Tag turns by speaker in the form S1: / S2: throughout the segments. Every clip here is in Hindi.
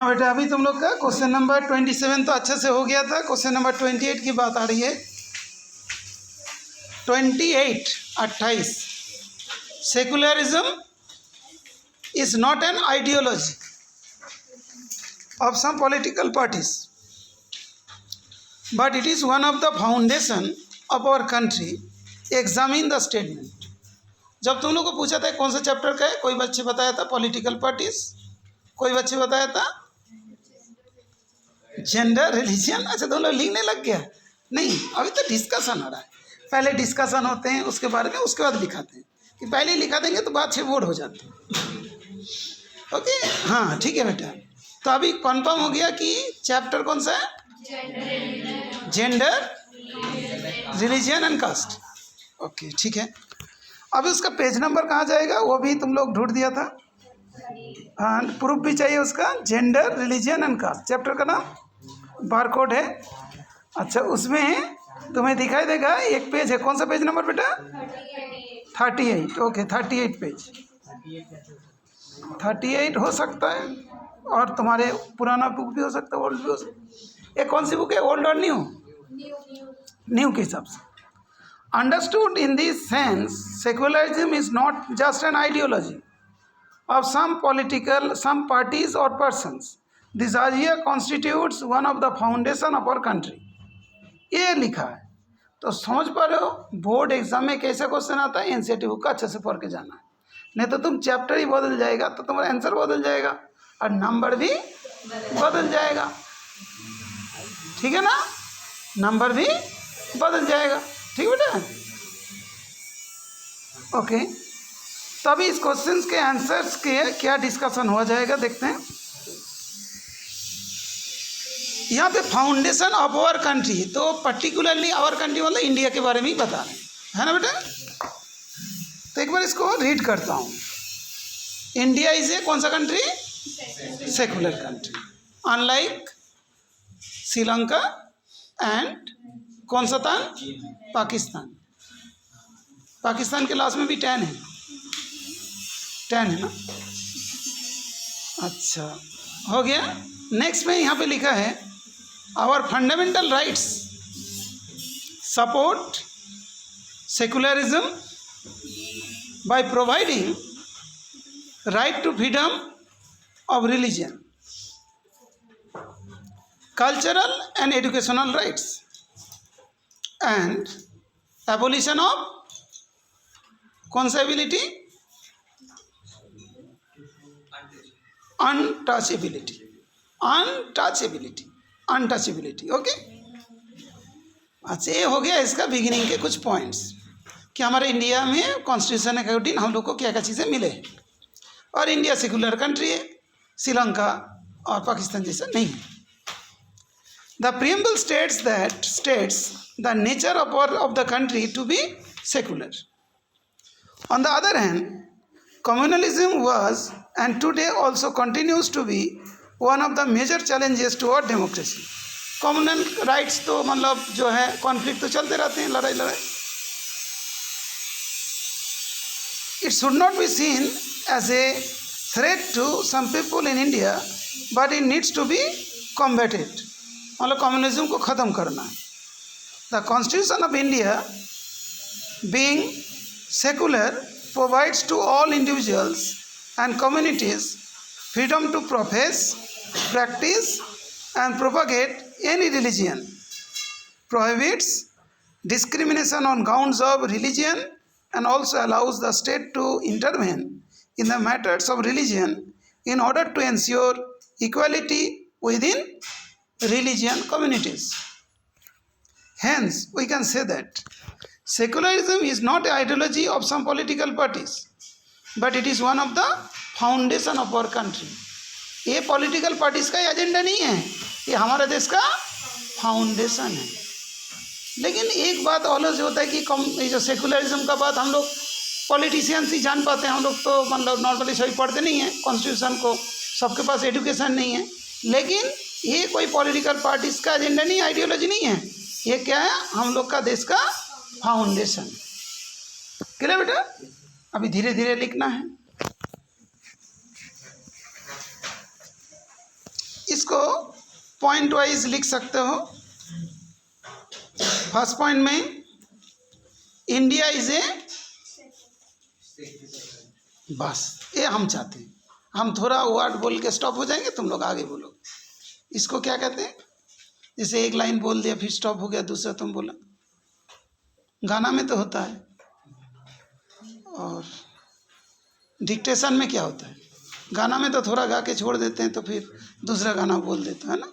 S1: बेटा अभी तुम लोग का क्वेश्चन नंबर 27 तो अच्छे से हो गया था। क्वेश्चन नंबर 28 की बात आ रही है। 28 secularism is not an ideology of some political parties, but it is one of the foundation of our country. Examine the statement. जब तुम लोग को पूछा था कौन सा चैप्टर का है, कोई बच्चे बताया था पॉलिटिकल पार्टीज, कोई बच्चे बताया था जेंडर रिलीजन। अच्छा तुम लोग लिखने लग गया? नहीं, अभी तो डिस्कशन हो रहा है। पहले डिस्कशन होते हैं उसके बारे में, उसके बाद लिखाते हैं। कि पहले लिखा देंगे तो बात 6 बोर्ड हो जाती है। ओके, हाँ ठीक है बेटा। तो अभी कंफर्म हो गया कि चैप्टर कौन सा है? Gender religion and caste. Okay ठीक है। अभी उसका पेज नंबर कहाँ जाएगा वो भी तुम लोग ढूंढ दिया था। हाँ, प्रूफ भी चाहिए उसका। Gender religion and caste chapter का नाम बारकोड है। अच्छा, उसमें तुम्हें दिखाई देगा एक पेज है। कौन सा पेज नंबर बेटा? 38। Okay 38 page. 38 हो सकता है, और तुम्हारे पुराना बुक भी हो सकता है, ओल्ड भी हो सकता है। ये कौन सी बुक है, ओल्ड और न्यू? न्यू के हिसाब से। Understood in this sense secularism is not just an ideology of some parties or persons. This idea constitutes one of the foundation of our country. ये लिखा है तो समझ पा रहे हो बोर्ड एग्जाम में कैसे क्वेश्चन आता है। एनसीईआरटी बुक का अच्छे से पढ़ के जाना है, नहीं तो तुम चैप्टर ही बदल जाएगा तो तुम्हारा आंसर बदल जाएगा और नंबर भी बदल जाएगा। ठीक है ना, नंबर भी बदल जाएगा। ठीक बेटा, ओके। तो अभी इस क्वेश्चन के आंसर्स के क्या डिस्कशन हो जाएगा देखते हैं। यहाँ पे फाउंडेशन ऑफ आवर कंट्री, तो पर्टिकुलरली आवर कंट्री मतलब इंडिया के बारे में ही बता रहे हैं, है ना बेटा। तो एक बार इसको रीड करता हूँ। इंडिया इज ए कौन सा country? Secular country, unlike Sri Lanka and कौन सा था? पाकिस्तान। पाकिस्तान के लास्ट में भी 10 है, 10 है ना। अच्छा हो गया। नेक्स्ट में यहाँ पे लिखा है our fundamental rights support secularism by providing right to freedom of religion, cultural and educational rights and abolition of कौन सा एबिलिटी? अनटचेबिलिटी। ओके। अच्छा ये हो गया इसका बिगिनिंग के कुछ पॉइंट्स कि हमारे इंडिया में कॉन्स्टिट्यूशन अकॉर्डिंग हम लोग को क्या क्या चीज़ें मिले, और इंडिया सेकुलर कंट्री है, श्रीलंका और पाकिस्तान जैसा नहीं है। The preamble states the nature of the country to be secular. On the other hand communalism was and today also continues to be one of the major challenges toward democracy. Communal riots तो मतलब जो है कॉन्फ्लिक्ट तो चलते रहते हैं, लड़ाई। It should not be seen as a threat to some people in India but it needs to be combated. मतलब कम्युनिज्म को ख़त्म करना है। The constitution of India being secular provides to all individuals and communities freedom to profess, practice and propagate any religion, prohibits discrimination on grounds of religion, and also allows the state to intervene in the matters of religion in order to ensure equality within religion communities. Hence, we can say that secularism is not an ideology of some political parties, but it is one of the foundation of our country. ये पॉलिटिकल पार्टीज का एजेंडा नहीं है, ये हमारे देश का फाउंडेशन है। लेकिन एक बात ऑलवेज होता है कि ये जो सेकुलरिज्म का बात हम लोग पॉलिटिशियंस ही जान पाते हैं। हम लोग तो मतलब नॉर्मली सभी पढ़ते नहीं हैं कॉन्स्टिट्यूशन को, सबके पास एजुकेशन नहीं है। लेकिन ये कोई पॉलिटिकल पार्टीज का एजेंडा नहीं, आइडियोलॉजी नहीं है। ये क्या है? हम लोग का देश का फाउंडेशन। क्लियर बेटा? अभी धीरे धीरे लिखना है। इसको पॉइंट वाइज लिख सकते हो। फर्स्ट पॉइंट में इंडिया इज ए, बस ये हम चाहते हैं। हम थोड़ा वर्ड बोल के स्टॉप हो जाएंगे, तुम लोग आगे बोलो। इसको क्या कहते हैं? जैसे एक लाइन बोल दिया फिर स्टॉप हो गया, दूसरा तुम बोला। गाना में तो होता है, और डिक्टेशन में क्या होता है? गाना में तो थोड़ा गा के छोड़ देते हैं तो फिर दूसरा गाना बोल देते हैं ना,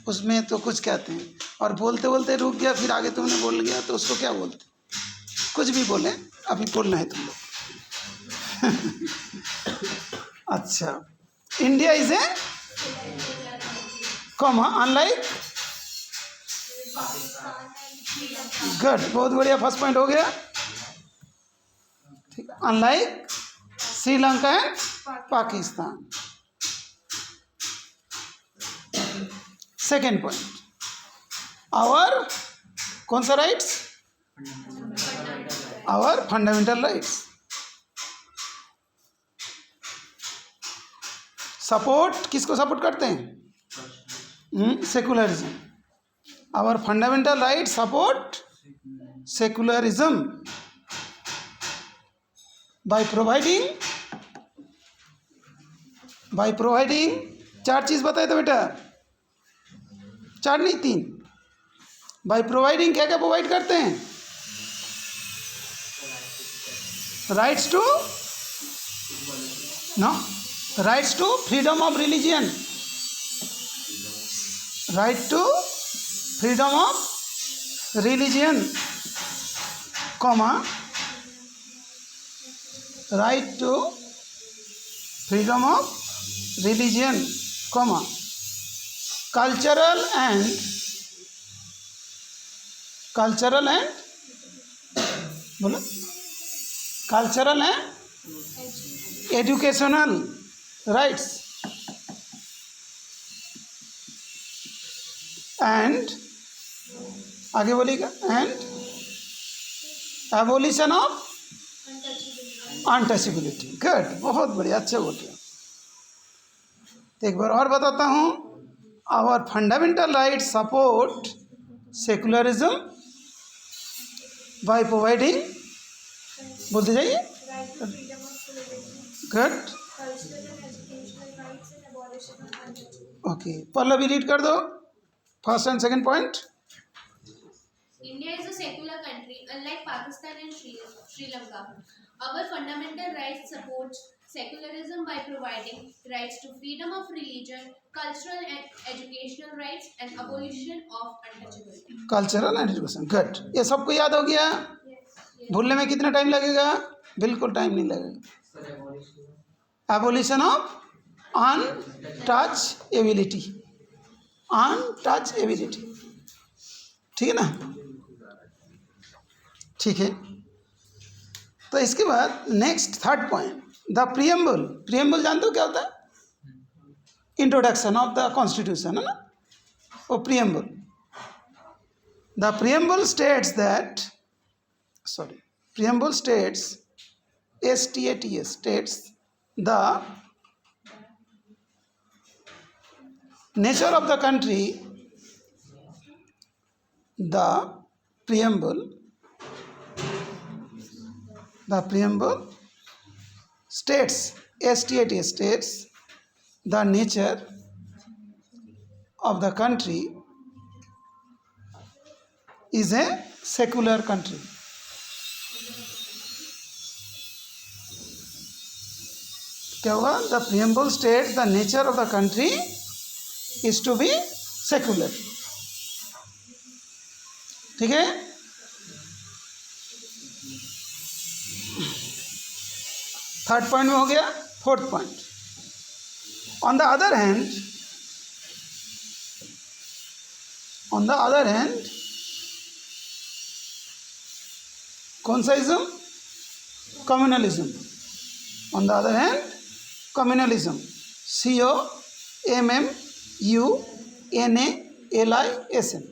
S1: उसमें तो कुछ कहते हैं। और बोलते बोलते रुक गया, फिर आगे तुमने बोल गया तो उसको क्या बोलते? कुछ भी बोले, अभी बोलना है तुम लोग। अच्छा, India is a comma unlike, good, बहुत बढ़िया, फर्स्ट पॉइंट हो गया। ठीक है, unlike Sri Lanka and Pakistan. Second point, our कौन सा rights? Our fundamental rights. Support किसको सपोर्ट करते हैं? Secularism. Our fundamental right support secularism by providing, चार चीज बताए तो बेटा, चार नहीं तीन। बाय प्रोवाइडिंग क्या क्या प्रोवाइड करते हैं? Rights to, no, rights to freedom of religion, right to freedom of religion, comma, right to freedom of religion, comma, cultural and बोलो, cultural and educational rights, and आगे बोलिएगा, and abolition of untouchability. Good, बहुत बढ़िया, अच्छे बोलिए। तो एक बार और बताता हूँ, our fundamental right support secularism by providing, बोलते जाइए, गुड, ओके। पल्लवी रीड कर दो first and second point.
S2: India is a secular country, unlike Pakistan and Sri Lanka. Our fundamental rights support secularism by providing rights to freedom of religion, cultural and educational rights, and abolition of untouchability.
S1: Cultural and education, good. ये सबको याद हो गया? भूलने में कितना टाइम लगेगा? बिल्कुल टाइम नहीं लगेगा। एबोलिशन ऑफ अनटचेबिलिटी, अनटचेबिलिटी, ठीक है ना? ठीक है, तो इसके बाद next third point, the preamble. Preamble जानते हो क्या होता है? इंट्रोडक्शन ऑफ द कॉन्स्टिट्यूशन, है ना, वो preamble. The preamble states that, sorry, preamble states, STATS, states the nature of the country. The preamble states, STATS states the nature of the country is a secular country. क्या होगा? The preamble state the nature of the country is to be secular, ठीक है? थर्ड पॉइंट में हो गया। Fourth point, on the other hand, कौन सा ism? Communalism. On the other hand, communalism, COMMUNALISM,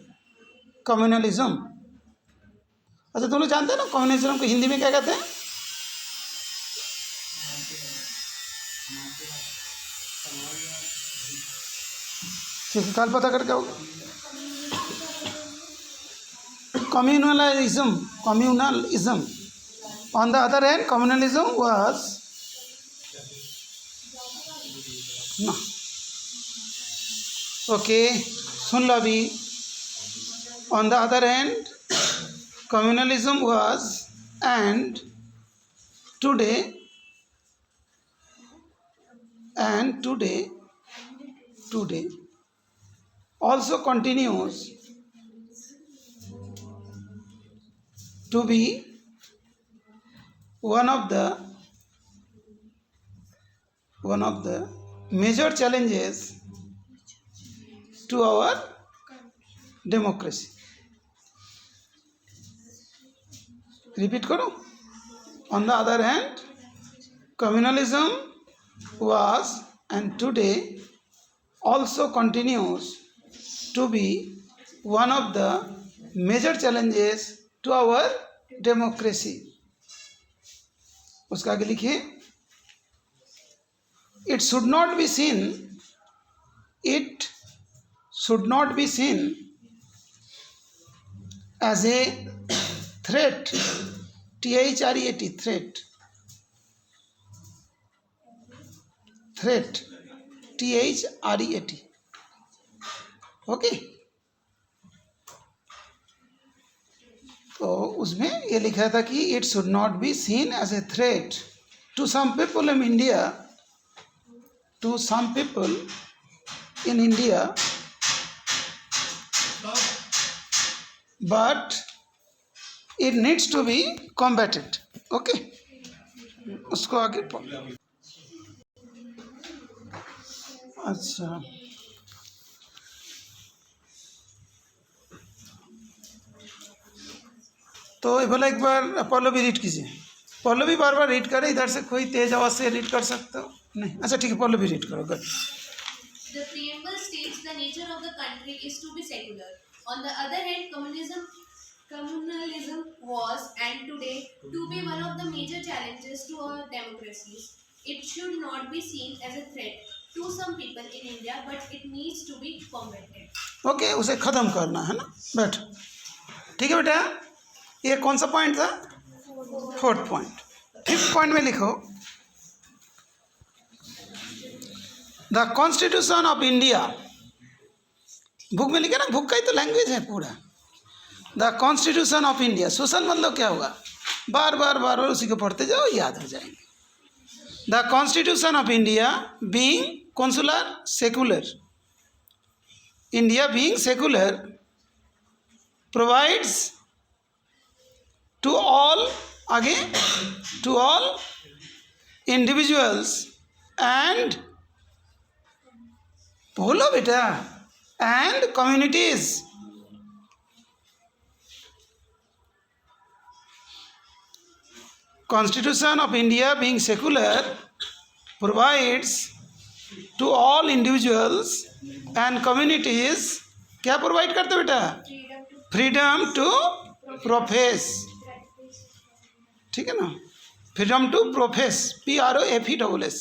S1: communalism. अच्छा, तुम लोग जानते हैं ना कम्युनलिज्म को हिंदी में क्या कहते हैं? ठीक है, कल पता करके आओगे। Communalism. On the other hand, communalism was no. Okay, सुन लो अभी। On the other hand, communalism was and today also continues to be one of the major challenges to our democracy. Repeat करो। On the other hand, communalism was and today also continues to be one of the major challenges to our democracy. उसका आगे लिखिए, it should not be seen as a threat, threat, okay. तो उसमें ये लिखा था कि it should not be seen as a threat to some people in India, but it needs to be combated. Okay, उसको आगे अच्छा, तो ये बोला एक बार पल्लवी रीड कीजिए। पल्लवी बार बार रीड करे, इधर से कोई तेज आवाज से रीड कर सकते हो नहीं? अच्छा ठीक है, पल्लवी रीड करो। Good.
S2: The preamble states the nature of the country is to be secular. On the other hand, communalism was and today to be one of the major challenges to our democracies. It should not be seen as a threat to some people in India, but it needs to be combated.
S1: Okay, उसे खत्म करना है ना। बैठ, ठीक है बेटा। ये कौन सा पॉइंट था? 4th point. 5th पॉइंट में लिखो, the constitution of India. Book में लिखे ना, बुक का ही तो लैंग्वेज है पूरा। The constitution of India, social मतलब क्या होगा? बार बार उसी को पढ़ते जाओ, याद हो जाएंगे। The constitution of India being consular secular, India being secular provides to all individuals and बोलो बेटा, and communities Constitution of India being secular provides to all individuals and communities, क्या प्रोवाइड करते बेटा? फ्रीडम टू प्रोफेस, ठीक है ना? Freedom to profess, PROFESS,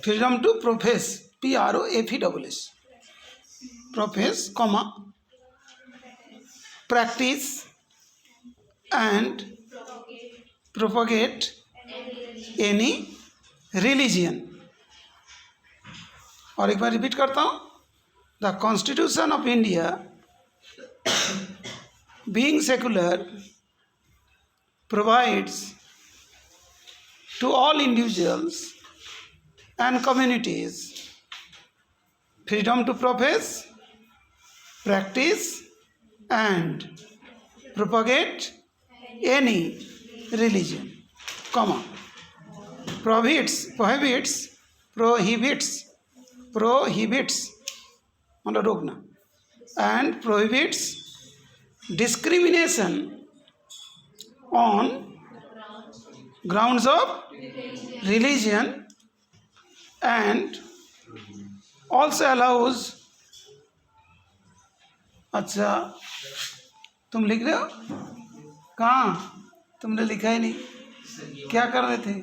S1: freedom to profess, PROFESS, profess comma practice and propagate any religion. और एक बार रिपीट करता हूँ, the constitution of India being secular provides to all individuals and communities freedom to profess, practice and propagate any religion, comma, prohibits मतलब रोकना, and prohibits discrimination on grounds of religion and also allows, अच्छा तुम लिख रहे हो? कहाँ? तुमने लिखा ही नहीं, क्या कर रहे थे?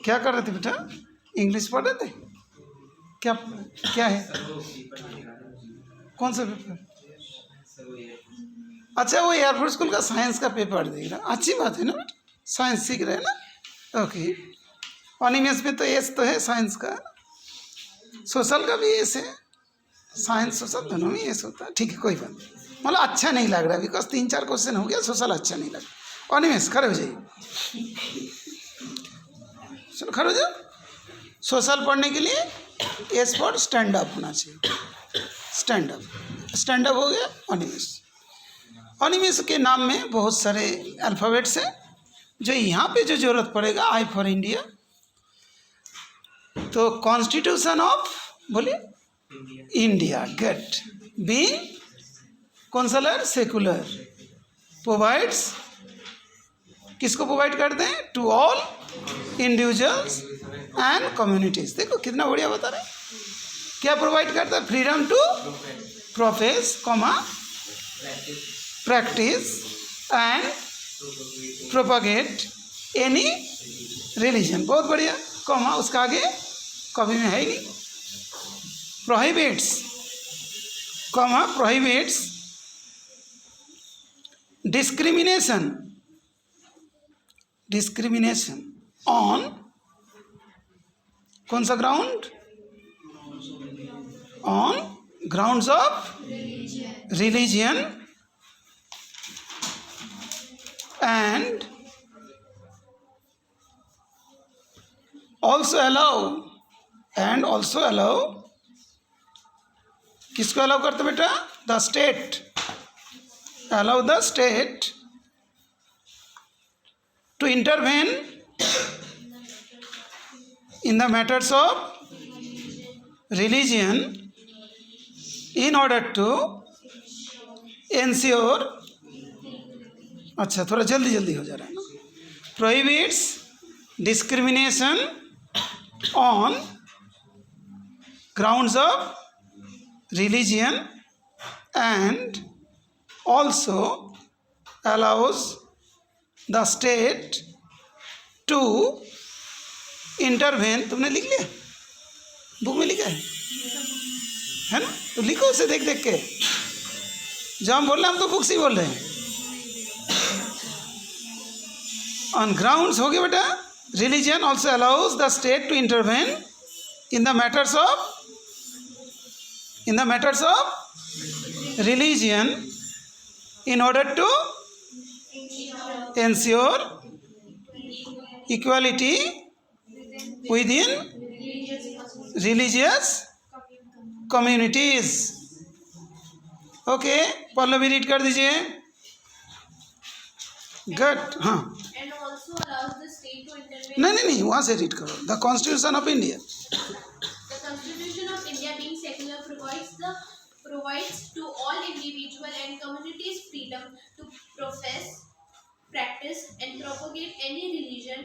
S1: क्या कर रहे थे बेटा? इंग्लिश पढ़ रहे थे? क्या क्या है? कौन सा पेपर? अच्छा, वो एयरफोर्स स्कूल का साइंस का पेपर देख रहा। अच्छी बात है ना बेटा, साइंस सीख रहे हैं ना। ओके, अनिमेश में तो एस तो है साइंस का, सोशल का भी एस है, साइंस सोशल दोनों में एस होता है। ठीक है, कोई बात नहीं। मतलब अच्छा नहीं लग रहा बिकॉज 3-4 क्वेश्चन हो गया, सोशल अच्छा नहीं लग रहा। अनिमेश खड़े हो जाइए, चलो खड़े हो जाओ। सोशल पढ़ने के लिए एस फॉर स्टैंड अप होना चाहिए। स्टैंड अप, स्टैंड अप हो गया अनिमेश। अनिमेश के नाम में बहुत सारे अल्फ़ाबेट्स हैं, जो यहाँ पे जो जरूरत पड़ेगा, आई फॉर इंडिया। तो कॉन्स्टिट्यूशन ऑफ बोलिए India, get being consular secular, provides, किसको प्रोवाइड करते हैं? To all individuals and communities. देखो कितना बढ़िया बता रहे हैं। क्या प्रोवाइड करता है? Freedom to profess, comma, practice and propagate any religion. बहुत बढ़िया, कॉमा, उसका आगे कभी में है ही नहीं। Prohibits, comma, prohibits discrimination, discrimination on कौन सा ground? On grounds of religion and also allow, and also allow, किसको अलाउ करते बेटा? The state, allow the state to intervene in the matters of religion in order to ensure, अच्छा थोड़ा जल्दी जल्दी हो जा रहा है ना, prohibits discrimination on grounds of religion and also allows the state to intervene। तुमने लिख लिया? बुक में लिखा है ना? तो लिखो उसे देख देख के। जो हम बोल रहे हैं हम तो बुक से ही बोल रहे हैं। ऑन ग्राउंड्स हो गया बेटा। Religion also allows the state to intervene in the matters of religion in order to ensure equality within religious communities। Okay, Pallavi read कर दीजिए। गुड। हाँ,
S2: And also allows the state to intervene.
S1: नहीं, वहाँ से रीड करो। The constitution of India,
S2: The Constitution of India, being secular, provides to all individual and communities freedom to profess, practice, and propagate any religion,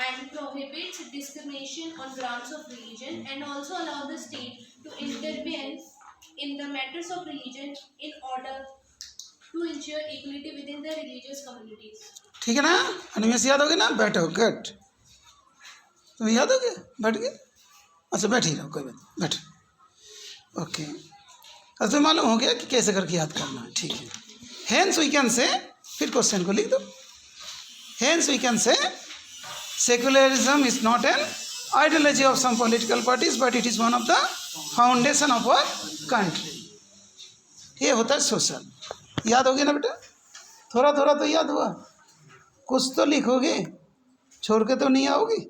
S2: and prohibits discrimination on grounds of religion, and also allow the state to intervene in the matters of religion in order to ensure equality within the religious communities.
S1: ठीक है ना? अनिमेश याद हो गया ना? बैठो। गुड, तुम्हें याद हो गया? बैठ गए? अच्छा बैठ ही रहो, कोई बात नहीं, बैठो। ओके, अब तुम्हें मालूम हो गया कि कैसे करके याद करना है। ठीक है। हेंस वी कैन से, फिर क्वेश्चन को लिख दो। Hence we can say secularism is not an ideology of some political parties but it is one of the foundation of our country. ये होता है सोशल। याद हो गया ना बेटा? थोड़ा थोड़ा तो याद हुआ, कुछ तो लिखोगे, छोड़ के तो नहीं आओगी।